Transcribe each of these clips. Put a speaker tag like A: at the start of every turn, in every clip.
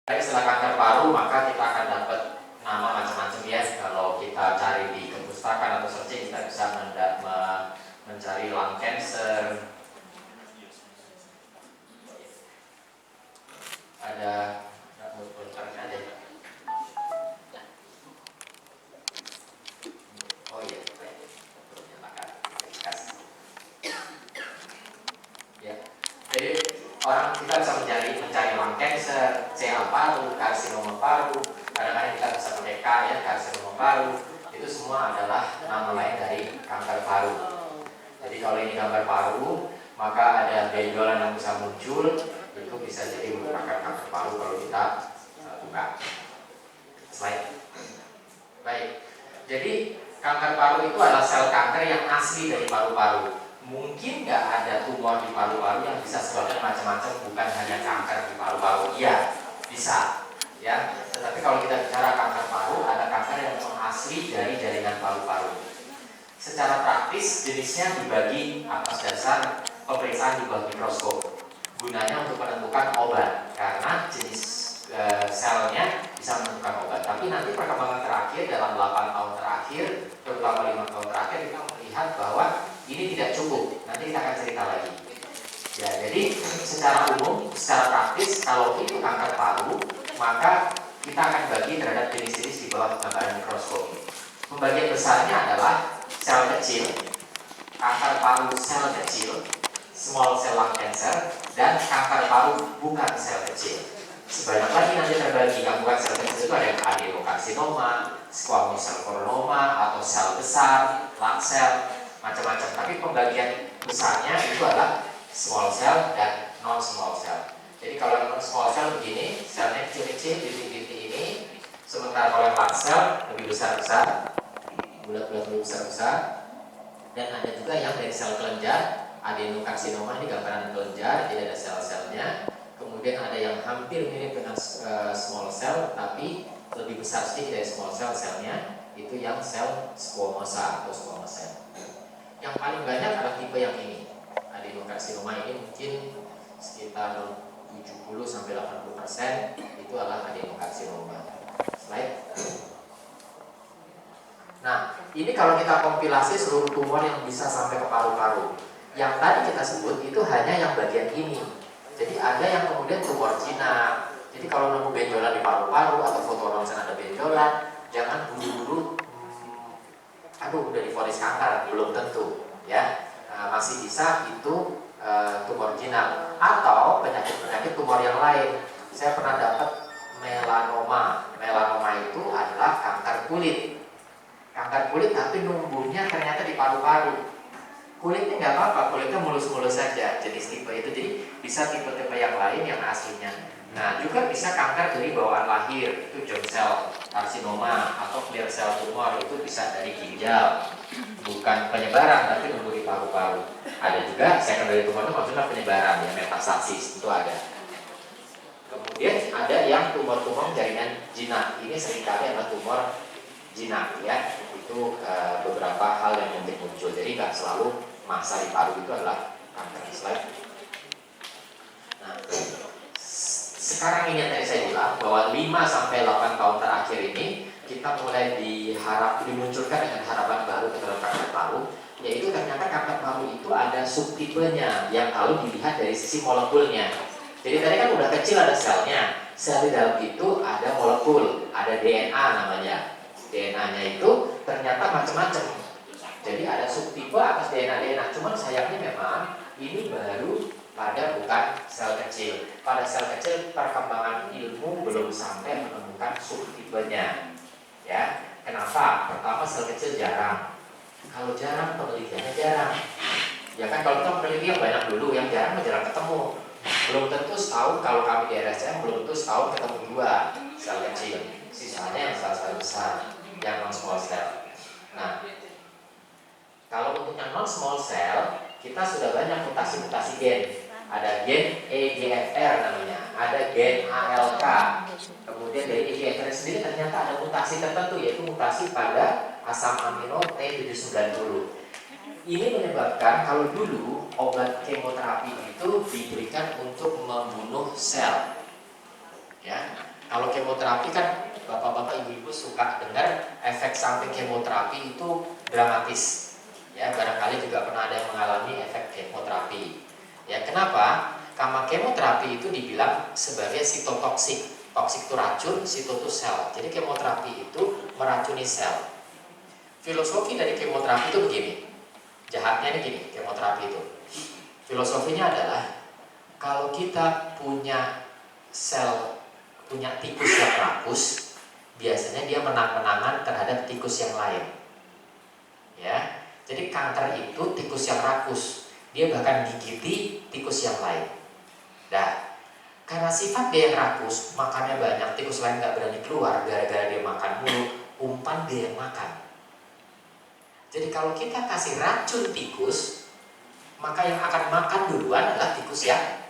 A: Setelah kanker paru maka kita akan dapat nama macam-macam ya. Kalau kita cari di perpustakaan atau searching kita bisa mencari lung cancer, ada ada. Oh iya, ya. Jadi orang kita bisa mencari lung cancer, CA paru, karsinoma paru, kadang-kadang kita bisa pakai K ya, karsinoma paru. Itu semua adalah nama lain dari kanker paru. Jadi kalau ini kanker paru, maka ada benjolan yang bisa muncul, itu bisa jadi merupakan kanker paru kalau kita buka slide. Baik, jadi kanker paru itu adalah sel kanker yang asli dari paru-paru. Mungkin nggak ada tumor di paru-paru yang bisa sebabnya macam-macam, bukan hanya kanker di paru-paru. Iya, bisa, ya. Tetapi kalau kita bicara kanker paru, ada kanker yang memang asli dari jaringan paru-paru. Secara praktis, jenisnya dibagi atas dasar pemeriksaan di bawah mikroskop. Gunanya untuk menentukan obat, karena jenis selnya bisa menentukan obat. Tapi nanti perkembangan terakhir dalam 8 tahun terakhir, terutama 5 tahun terakhir, kita melihat bahwa ini tidak cukup. Nanti kita akan cerita lagi. Ya, jadi secara umum, secara praktis, kalau itu kanker paru, maka kita akan bagi terhadap jenis-jenis di bawah gambaran mikroskop. Pembagian besarnya adalah sel kecil, kanker paru sel kecil, small cell lung cancer, dan kanker paru bukan sel kecil. Sebanyak lagi nanti terbagi. Yang bukan sel kecil itu ada yang adenokarsinoma, squamous cell carcinoma, atau sel besar, lung cell, macam-macam. Tapi pembagian besarnya itu adalah small cell dan non small cell. Jadi kalau non small cell begini, selnya kecil-kecil, bintik-bintik ini. Sementara kalau yang lung cell lebih besar-besar, bulat-bulat lebih besar-besar. Dan ada juga yang dari sel kelenjar, adenokarsinoma, ini gambaran kelenjar, jadi ada sel-selnya. Kemudian ada yang hampir mirip dengan small cell, tapi lebih besar sedikit dari small cell selnya, itu yang sel squamosa atau squamous cell. Yang paling banyak adalah tipe yang ini. Adenokarsinoma ini mungkin sekitar 70-80% itu adalah adenokarsinoma. Slide. Nah, ini kalau kita kompilasi seluruh tumor yang bisa sampai ke paru-paru. Yang tadi kita sebut itu hanya yang bagian ini. Jadi ada yang kemudian tumor jinak. Jadi kalau nemu benjolan di paru-paru atau foto ronsen ada benjolan, jangan buru-buru aduh udah divonis kanker, belum tentu ya. Masih bisa itu tumor jinak atau penyakit-penyakit tumor yang lain. Saya pernah dapat melanoma. Melanoma itu adalah kanker kulit. Kanker kulit tapi numbuhnya ternyata di paru-paru. Kulitnya nggak apa-apa, kulitnya mulus-mulus saja jenis tipe itu. Jadi bisa tipe-tipe yang lain yang aslinya. Nah juga bisa kanker dari bawaan lahir, itu germ cell karsinoma atau clear cell tumor, itu bisa dari ginjal, bukan penyebaran tapi numbuh di paru-paru. Ada juga secondary tumor itu maksudnya penyebaran ya, metastasis itu ada. Kemudian ada yang tumor-tumor jaringan jinak, ini seringkali adalah tumor jinak ya. Itu beberapa hal yang mungkin muncul. Jadi nggak selalu massa di paru itu adalah kanker. Slide. Nah, sekarang ini yang tadi saya bilang bahwa 5-8 tahun terakhir ini kita mulai dimunculkan dengan harapan baru terhadap kanker paru, yaitu ternyata kanker paru itu ada subtipenya yang kalau dilihat dari sisi molekulnya. Jadi tadi kan udah kecil ada selnya, sel di dalam itu ada molekul, ada DNA namanya. DNA-nya itu ternyata macam-macam. Jadi ada subtipe atas DNA. Cuman sayangnya memang ini baru pada bukan sel kecil. Pada sel kecil perkembangan ilmu belum sampai menemukan subtipenya. Ya, kenapa? Pertama sel kecil jarang. Kalau jarang penelitiannya jarang. Ya kan kalau kita meneliti yang banyak dulu, yang jarang ketemu. Belum tentu setahun kalau kami di RSCM belum tentu setahun ketemu 2 sel kecil. Sisanya yang sel-sel besar, yang non small cell. Nah, kalau untuk yang non small cell, kita sudah banyak mutasi-mutasi gen. Ada gen EGFR namanya, ada gen ALK. Kemudian dari EGFR sendiri ternyata ada mutasi tertentu, yaitu mutasi pada asam amino T790. Ini menyebabkan kalau dulu obat kemoterapi itu diberikan untuk membunuh sel, ya. Kalau kemoterapi kan bapak-bapak ibu-ibu suka dengar efek samping kemoterapi itu dramatis. Ya, barangkali juga pernah ada yang mengalami efek kemoterapi. Ya, kenapa? Karena kemoterapi itu dibilang sebagai sitotoksik. Toksik itu racun, sito itu sel. Jadi kemoterapi itu meracuni sel. Filosofi dari kemoterapi itu begini. Jahatnya ini gini, kemoterapi itu. Filosofinya adalah kalau kita punya sel, punya tikus yang rakus, biasanya dia menang-menangan terhadap tikus yang lain. Ya, jadi kanker itu tikus yang rakus, dia bahkan gigiti tikus yang lain. Nah, karena sifat dia yang rakus, makannya banyak, tikus lain nggak berani keluar gara-gara dia makan mulu, umpan dia yang makan. Jadi kalau kita kasih racun tikus, maka yang akan makan duluan adalah tikus yang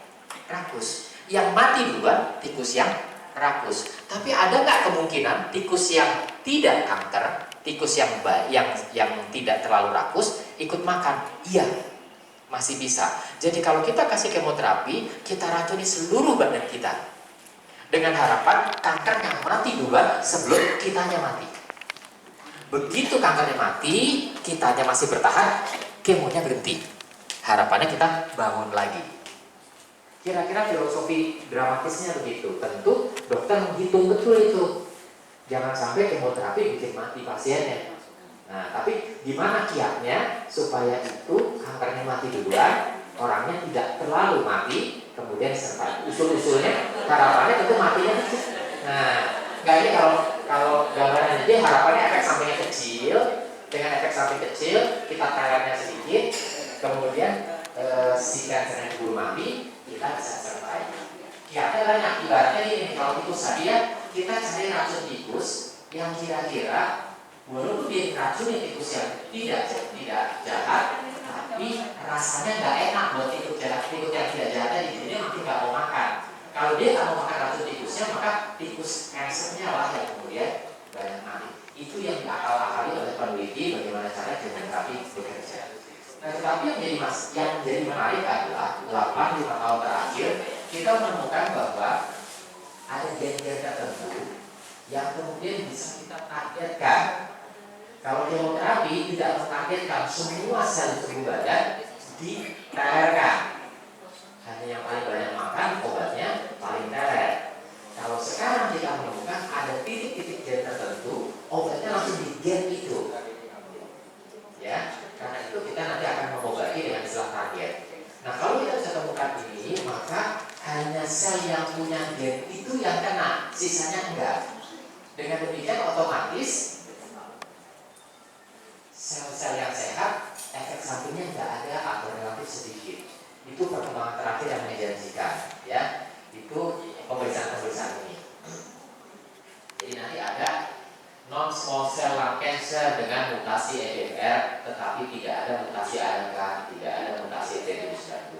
A: rakus. Yang mati duluan tikus yang rakus. Tapi ada nggak kemungkinan tikus yang tidak kanker, tikus yang tidak terlalu rakus ikut makan? Iya, masih bisa. Jadi kalau kita kasih kemoterapi, kita racuni seluruh badan kita dengan harapan kankernya mati duluan sebelum kitanya mati. Begitu kankernya mati, kitanya masih bertahan, kemonya berhenti. Harapannya kita bangun lagi. Kira-kira filosofi dramatisnya begitu. Tentu dokter menghitung betul itu. Jangan sampai kemoterapi bikin mati pasiennya. Nah, tapi gimana kiatnya supaya itu kankernya mati duluan, orangnya tidak terlalu mati, kemudian serta usul-usulnya harapannya tentu matinya kecil. Nah, kayaknya kalau gambarannya jadi harapannya efek sampingnya kecil, dengan efek samping kecil kita telernya sedikit, kemudian si kankernya keburu mati, kita bisa selesai. Kiatnya banyak, ibaratnya ini kalau tikus saja kita cari racun tikus yang kira-kira walaupun dia racun tikus yang tidak jahat, tapi rasanya nggak enak buat tikus yang tidak jahat tadi, jadi makin nggak mau makan. Kalau dia nggak mau makan racun tikusnya, maka tikus cancernya lah yang kemudian banyak mati. Itu yang diakal-akali oleh peneliti bagaimana cara kemoterapi bekerja. Nah, tetapi yang jadi menarik adalah 8-5 tahun terakhir kita menemukan bahwa ada gen-gen tertentu yang kemudian bisa kita targetkan. Kalau kemoterapi tidak mentargetkan semua sel tubuh badan ditelerkan, hanya yang paling banyak makan obatnya paling teler. Kalau sekarang kita menemukan ada titik-titik gen tertentu, obatnya langsung di gen itu. Ya, karena itu kita nanti akan mengobati dengan istilah target. Nah, kalau kita bisa temukan ini, maka hanya sel yang punya gen itu yang kena, sisanya enggak. Dengan demikian otomatis sel-sel yang sehat efek sampingnya enggak ada atau relatif sedikit. Itu perkembangan terakhir yang menjanjikan, ya. Itu pemeriksaan ini. Jadi nanti ada non-small cell lung cancer dengan mutasi EGFR, tetapi tidak ada mutasi ALK, tidak ada mutasi TP90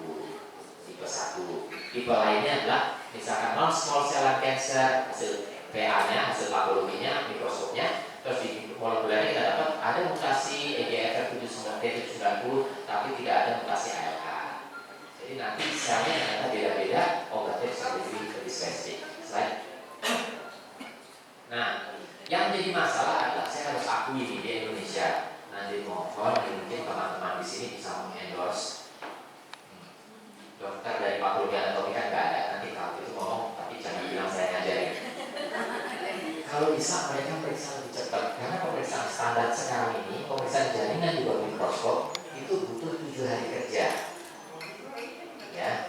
A: tipe 1. Tipe lainnya adalah misalkan non-small cell lung cancer, hasil PA-nya, hasil patologinya, mikroskopnya, terus di molekulernya kita dapat ada mutasi EGFR TP90, tapi tidak ada mutasi ALK. Jadi nanti selnya ternyata beda-beda, obatnya bisa lebih spesifik. Slide. Nah, yang jadi masalah adalah saya harus akui di Indonesia. Nanti mohon mungkin teman-teman di sini bisa mengendorse dokter dari patologi anatomi kan nggak ada. Nanti kalau itu ngomong, tapi jangan bilang saya ngajarin. Kalau bisa mereka periksa lebih cepat, karena pemeriksaan standar sekarang ini, pemeriksaan jaringan di bawah mikroskop itu butuh 7 hari kerja. Ya,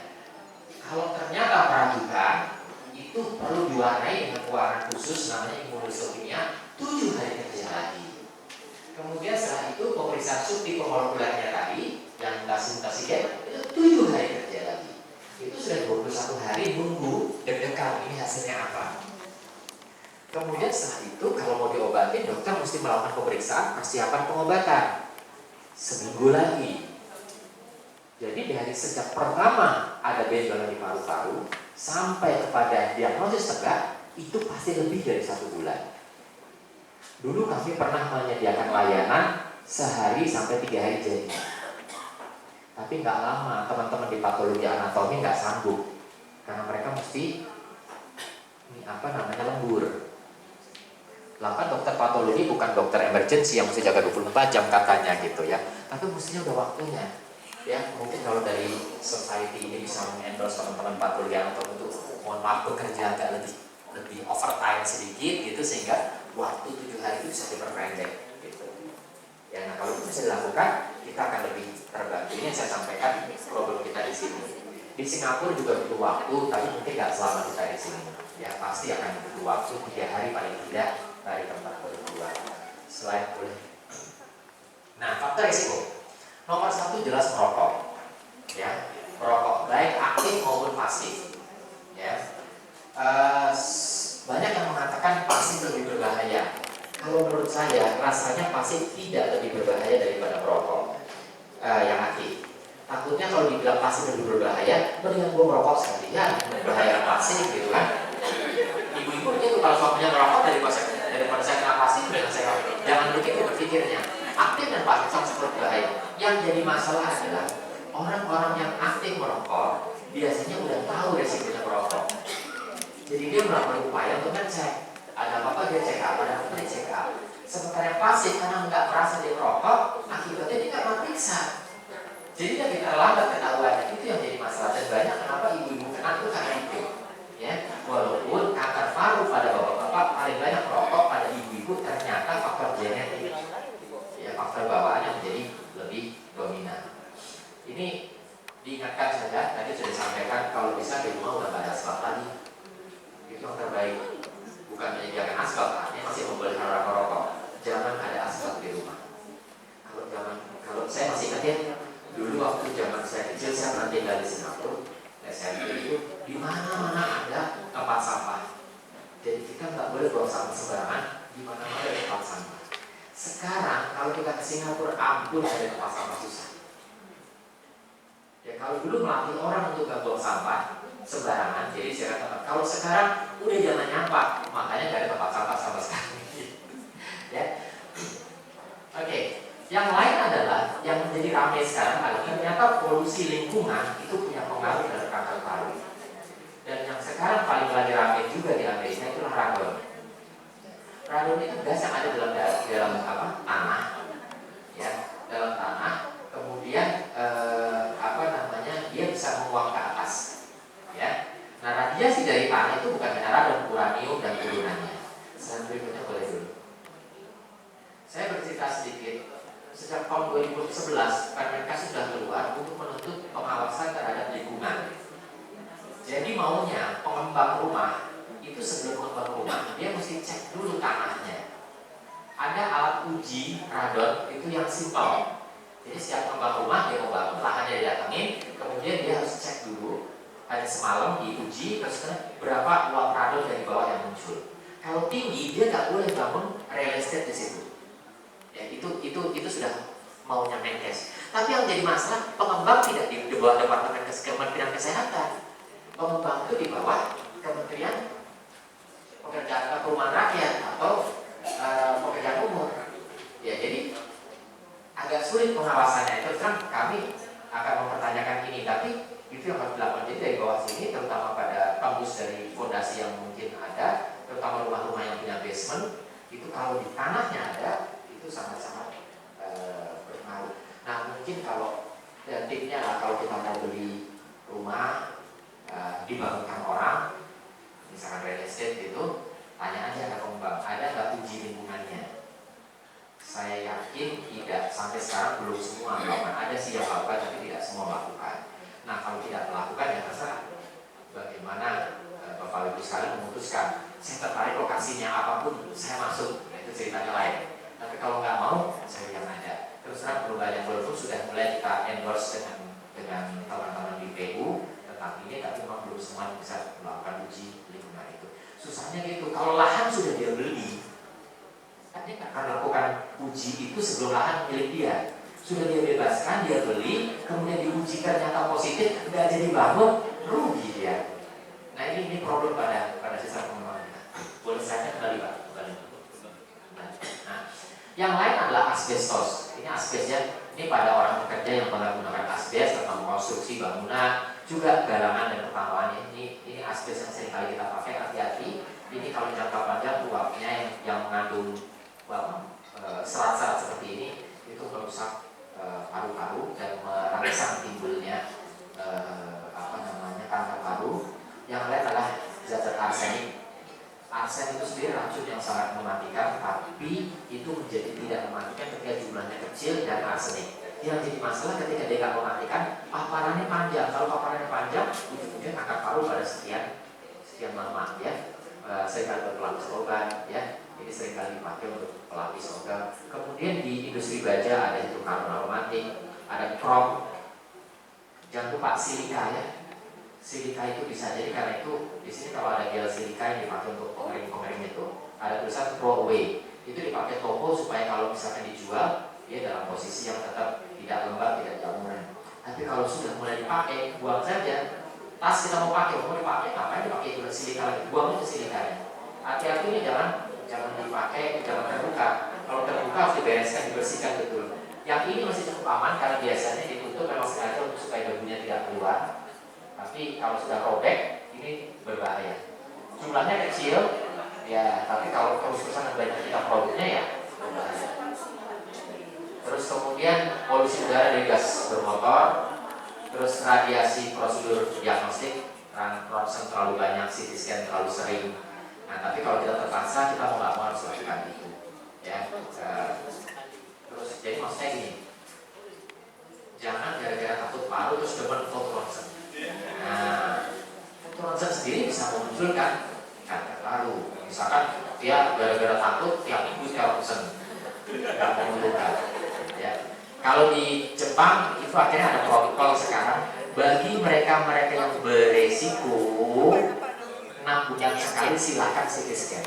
A: kalau ternyata meragukan, itu perlu diwarnai dengan pewarna khusus namanya imunohistokimia 7 hari kerja lagi. Kemudian setelah itu pemeriksaan subtipe molekulernya tadi yang mutasi gen itu 7 hari kerja lagi. Itu sudah 21 hari nunggu deg-degan ini hasilnya apa. Kemudian setelah itu kalau mau diobatin dokter mesti melakukan pemeriksaan persiapan pengobatan seminggu lagi. Jadi dari sejak pertama ada benjolan di paru-paru sampai kepada diagnosis tegak itu pasti lebih dari 1 bulan. Dulu kami pernah menyediakan layanan sehari sampai 3 hari jadi. Tapi nggak lama teman-teman di patologi anatomi nggak sanggup karena mereka mesti nganggur. Lah kan dokter patologi bukan dokter emergency yang mesti jaga 24 jam katanya gitu ya. Tapi mestinya udah waktunya. Ya, mungkin kalau dari society ini bisa mengendorse teman-teman patologi atau untuk mohon maaf bekerja agak lebih overtime sedikit gitu sehingga waktu 7 hari itu bisa diperpendek gitu. Ya, nah kalau itu bisa dilakukan, kita akan lebih terbantu. Ini yang saya sampaikan problem kita di sini. Di Singapura juga butuh waktu, tapi mungkin nggak selama kita di sini. Ya, pasti akan butuh waktu 3 hari paling tidak dari tempat berdua. Slide boleh. Nah, faktor risiko. Nomor 1 jelas merokok. Ya, merokok baik aktif maupun pasif. Ya, banyak yang mengatakan pasif lebih berbahaya. Kalau menurut saya, rasanya pasif tidak lebih berbahaya daripada merokok yang aktif. Takutnya kalau dibilang pasif lebih berbahaya, mendingan gue merokok sekalian, berbahaya pasif gitu kan. Ibu-ibu itu kalau suaminya merokok daripada saya kena pasif, dengan saya jangan begitu berpikirnya. Aktif dan pasif sama-sama berbahaya. Yang jadi masalah adalah orang-orang yang aktif merokok biasanya udah tahu resikonya merokok. Jadi dia melakukan upaya untuk ngecek. Ada apa-apa dia check up, ada apa dia check up. Sementara yang pasif karena nggak merasa dia merokok, akibatnya dia nggak mau periksa. Jadi lebih terlambat ketahuannya. Itu yang jadi masalah. Dan banyak kenapa ibu-ibu kena itu karena itu. Ya, walaupun kanker paru pada bapak-bapak paling banyak merokok, pada ibu-ibu ternyata faktor genetik. Ya, faktor bawaannya menjadi lebih dominan. Ini diingatkan saja, tadi sudah disampaikan kalau bisa di rumah udah nggak ada asbak lagi. Itu yang terbaik. Bukan menyediakan asbak, artinya masih membolehkan orang merokok. Jangan ada asbak di rumah. Kalau saya masih ingat dulu waktu zaman saya kecil, saya pernah tinggal di Singapura, SMP itu di mana-mana ada tempat sampah. Jadi kita nggak boleh buang sampah sembarangan, di mana-mana ada tempat sampah. Sekarang kalau kita ke Singapura, ampun ada tempat sampah susah. Ya kalau dulu melatih orang untuk nggak buang sampah sembarangan, jadi saya katakan kalau sekarang udah jangan nyampah, makanya nggak ada tempat sampah sama sekali. Ya, oke. Yang lain adalah yang menjadi ramai sekarang adalah ternyata polusi lingkungan itu punya pengaruh terhadap kanker paru. Dan yang sekarang paling lagi ramai juga di Amerika itulah radon. Radon itu gas yang ada dalam tanah, ya, dalam tanah. Kemudian dia bisa menguap ke atas, ya. Nah, radiasi dari tanah itu bukan hanya radon, uranium dan turunannya. Slide berikutnya boleh dulu. Saya bercerita sedikit. Sejak tahun 2011, Kemenkes sudah keluar untuk menuntut pengawasan terhadap lingkungan. Jadi maunya pengembang rumah itu sebelum mengembang rumah dia mesti cek dulu tanahnya. Ada alat uji radon itu yang simpel. Jadi setiap pengembang rumah dia mau bangun, lahannya didatengin, kemudian dia harus cek dulu. Ada semalam diuji, terus berapa uap radon dari bawah yang muncul. Kalau tinggi dia nggak boleh bangun real estate di situ. Ya, itu sudah maunya Menkes. Tapi yang jadi masalah pengembang tidak di bawah Departemen Kementerian Kesehatan. Pengembang itu di bawah Kementerian Perumahan Rakyat atau Pekerjaan Umum. Ya, jadi agak sulit pengawasannya. Itu kan kami akan mempertanyakan ini, tapi itu yang harus dilakukan. Jadi dari bawah sini, terutama pada tembus dari fondasi yang mungkin ada, terutama rumah-rumah yang punya basement, itu kalau di tanahnya ada, itu sangat-sangat berpengaruh. Nah, mungkin kalau tipnya lah, kalau kita mau beli rumah dibangunkan orang, misalkan real estate gitu, tanya aja ke pengembang, ada nggak uji lingkungannya? Saya yakin tidak, sampai sekarang belum semua melakukan. Ada sih yang melakukan, tapi tidak semua melakukan. Nah, kalau tidak melakukan ya terserah bagaimana Bapak Ibu sekalian memutuskan. Saya tertarik lokasinya apapun, saya masuk. Nah, itu ceritanya lain. Tapi kalau nggak mau, saya yang ada. Terus terang perubahan yang walaupun sudah mulai kita endorse dengan teman-teman di PU tentang ini, tapi memang belum semua bisa melakukan uji lingkungan itu. Susahnya gitu. Kalau lahan sudah dia beli, kan dia nggak akan melakukan uji itu sebelum lahan milik dia. Sudah dia bebaskan, dia beli, kemudian diuji ternyata positif, nggak jadi bangun, rugi dia. Nah ini problem pada sistem pengembangan kita. Boleh saya kembali Pak? Nah, yang lain adalah asbestos. Ini asbesnya, ini pada orang pekerja yang menggunakan asbes tentang konstruksi bangunan, juga galangan dan pertambangan. Ini asbes yang sering kali kita pakai, hati-hati. Ini kalau jangka mengandung serat-serat seperti ini itu merusak paru-paru dan merangsang timbulnya kanker paru. Yang lain adalah zat arsenik. Arsen itu sendiri racun yang sangat mematikan, tapi itu menjadi tidak mematikan ketika jumlahnya kecil dan arsenik. Yang jadi masalah ketika dia tidak mematikan, paparannya panjang. Kalau paparannya panjang, ujung-ujungnya kanker paru pada sekian lama ya. Seringkali berpelapis obat ya. Ini seringkali dipakai untuk pelapis obat. Kemudian di industri baja ada itu karbon aromatik, ada krom. Jangan lupa silika ya. Silika itu bisa jadi karena itu di sini kalau ada gel silika yang dipakai untuk pengering itu ada tulisan throw away. Itu dipakai toko supaya kalau misalkan dijual dia dalam posisi yang tetap tidak lembab, tidak jamur. Tapi kalau sudah mulai dipakai, buang saja. Tas kita mau dipakai, ngapain dipakai itu silika lagi? Buang itu silikanya. Hati-hati ini jangan dipakai, jangan terbuka. Kalau terbuka harus dibereskan, dibersihkan betul. Yang ini masih cukup aman karena biasanya ditutup memang sengaja untuk supaya debunya tidak keluar. Tapi kalau sudah robek, ini berbahaya. Jumlahnya kecil, ya. Tapi kalau terus-terusan banyak kita produknya ya berbahaya. Terus kemudian polusi udara dari gas bermotor, terus radiasi prosedur diagnostik, ronsen terlalu banyak, CT scan terlalu sering. Nah, tapi kalau kita terpaksa, kita mau nggak mau harus lakukan itu, ya. Terus jadi maksudnya gini, jangan gara-gara takut paru terus demen foto ronsen. Nah, ronsen sendiri bisa memunculkan kanker paru. Misalkan dia gara-gara takut tiap minggu dia ronsen, nggak menguntungkan. Ya. Kalau di Jepang itu akhirnya ada protokol sekarang bagi mereka-mereka yang beresiko 6 bulan sekali silakan CT scan.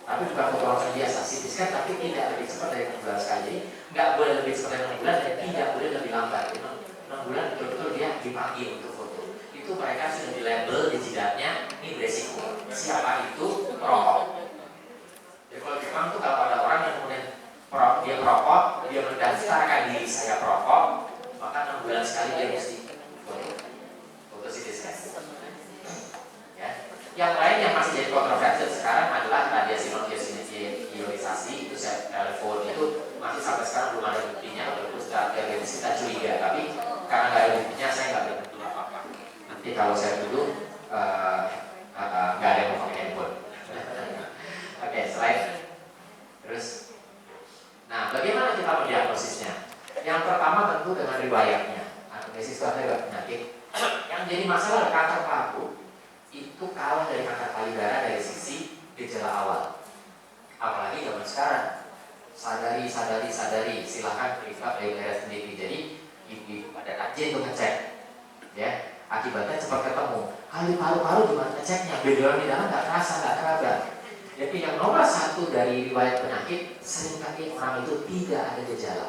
A: Tapi bukan foto ronsen biasa, CT scan tapi tidak lebih cepat dari 6 bulan sekali. Nggak boleh lebih cepat dari 6 bulan dan tidak boleh lebih lambat. 6 bulan betul-betul dia dipanggil untuk foto. Itu mereka sudah di label di jidatnya ini beresiko. Siapa itu? Perokok. Jadi kalau di Jepang tuh kalau ada orang yang kemudian dia perokok, dia mendaftarkan diri saya perokok, maka 6 bulan sekali dia mesti foto CT scan. Ya. Yang lain yang masih jadi kontroversial sekarang adalah radiasi non-ionisasi. Itu saya telepon itu masih sampai sekarang belum ada buktinya, walaupun setelah kita curiga, tapi karena nggak ada buktinya saya nggak berbentuk apa-apa. Nanti kalau saya dulu nggak ada yang mau pakai handphone. Oke, slide. Terus, nah bagaimana kita mendiagnosisnya? Yang pertama tentu dengan riwayatnya. Anamnesis itu ada penyakit. Yang jadi masalah kanker paru itu kalah dari kanker payudara dari sisi gejala awal. Apalagi zaman sekarang. Sadari, silahkan periksa payudara sendiri. Jadi ibu pada rajin untuk ngecek, ya. Akibatnya cepat ketemu. Kalau paru-paru gimana ngeceknya? Bedolan di dalam nggak terasa, nggak teraba. Jadi yang nomor 1 dari riwayat penyakit, seringkali orang itu tidak ada gejala.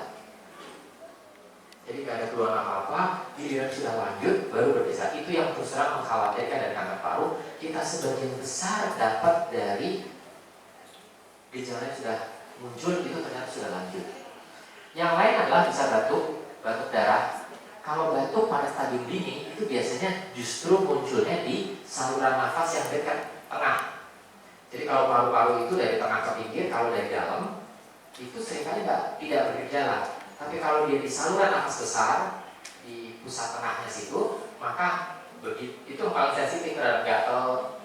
A: Jadi nggak ada keluhan apa-apa, giliran sudah lanjut baru bergejala. Itu yang terus terang mengkhawatirkan dari kanker paru. Kita sebagian besar dapat dari gejala yang sudah muncul itu ternyata sudah lanjut. Yang lain adalah bisa batuk darah. Kalau batuk pada stadium dini itu biasanya justru munculnya di saluran nafas yang dekat tengah. Jadi kalau paru-paru itu dari tengah ke pinggir, kalau dari dalam itu seringkali tidak bergejala. Tapi kalau dia di saluran nafas besar di pusat tengahnya situ, maka itu paling sensitif terhadap gatal.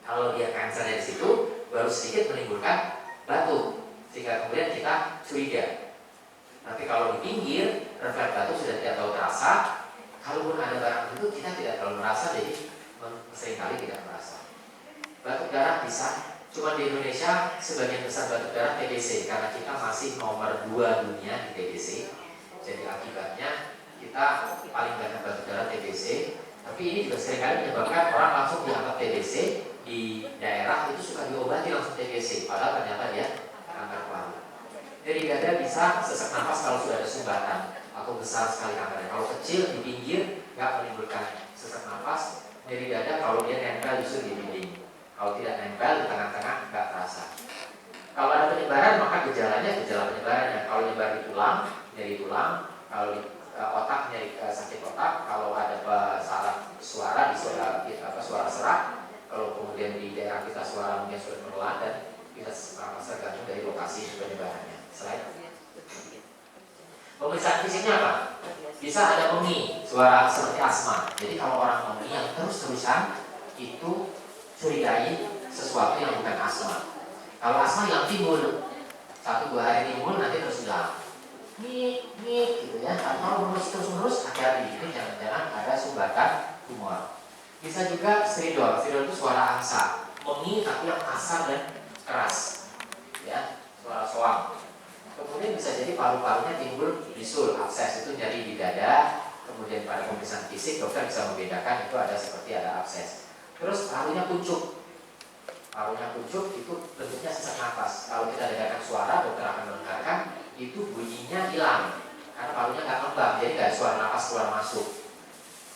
A: Kalau dia kanker dari situ, baru sedikit menimbulkan batuk, sehingga kemudian kita curiga. Tapi kalau di pinggir, refleks batuk sudah tidak terlalu terasa. Kalaupun ada barang itu, kita tidak terlalu merasa, jadi seringkali tidak merasa. Batuk darah bisa, cuma di Indonesia sebagian besar batuk darah TBC, karena kita masih nomor 2 dunia di TBC. Jadi akibatnya kita paling banyak batuk darah TBC. Tapi ini juga seringkali menyebabkan orang langsung dianggap TBC di daerah itu suka diobati langsung TBC, padahal ternyata dia kanker paru. Dari dada bisa sesak nafas kalau sudah ada sumbatan atau besar sekali kankernya. Kalau kecil di pinggir nggak menimbulkan sesak nafas. Dari dada kalau dia nempel justru di dinding. Kalau tidak nempel di tengah-tengah nggak terasa. Kalau ada penyebaran maka gejala penyebarannya. Kalau nyebar di tulang, nyeri tulang. Kalau di otak, nyeri sakit otak. Kalau ada saraf suara di suara serak. Kalau kemudian di daerah kita suara mungkin sudah menelan dan kita sesak Bisa ada mengi, suara seperti asma. Jadi kalau orang mengi yang terus-terusan itu curigai sesuatu yang bukan asma. Kalau asma yang timbul 1-2 hari timbul, nanti terus hilang. Ngik gitu ya. Kalau terus-menerus hati-hati, ini jangan-jangan ada sumbatan tumor. Bisa juga stridor. Stridor itu suara angsa, mengi tapi yang kasar dan keras, ya, suara soang. Kemudian bisa jadi paru-parunya timbul bisul, abses, itu nyeri di dada. Kemudian pada pemeriksaan fisik dokter bisa membedakan itu ada seperti ada abses. Terus parunya kuncup. Parunya kuncup itu bentuknya sesak napas. Kalau kita dengarkan suara, dokter akan mendengarkan itu bunyinya hilang karena parunya nggak ngembang, jadi nggak suara napas keluar masuk.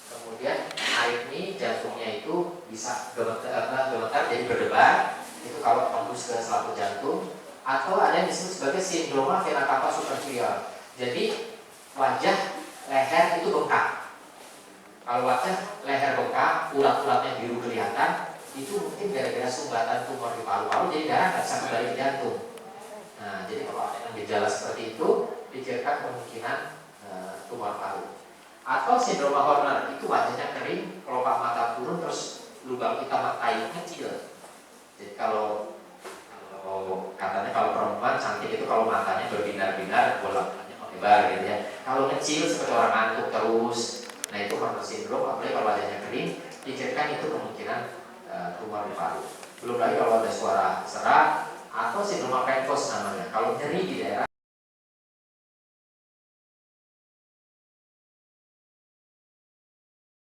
A: Kemudian aritmi, jantungnya itu bisa gemetar jadi berdebar. Itu kalau tembus ke selaput jantung. Atau ada yang disebut sebagai sindroma vena cava superior. Jadi wajah leher itu bengkak. Kalau wajah leher bengkak, urat-uratnya biru kelihatan, itu mungkin gara-gara sumbatan tumor di paru-paru, jadi darah nggak bisa kembali ke jantung. Nah, jadi kalau ada gejala seperti itu, pikirkan kemungkinan tumor paru. Atau sindroma Horner, itu wajahnya kering, kelopak mata turun, terus lubang hitam mata kecil. Jadi kalau katanya kalau perempuan cantik itu kalau matanya berbinar-binar, bolaknya lebar gitu ya. Kalau kecil seperti orang ngantuk terus, nah itu Horner syndrome. Apalagi kalau wajahnya kering, pikirkan itu kemungkinan tumor di paru. Belum lagi kalau ada suara serak atau sindroma Pencos namanya. Kalau nyeri di daerah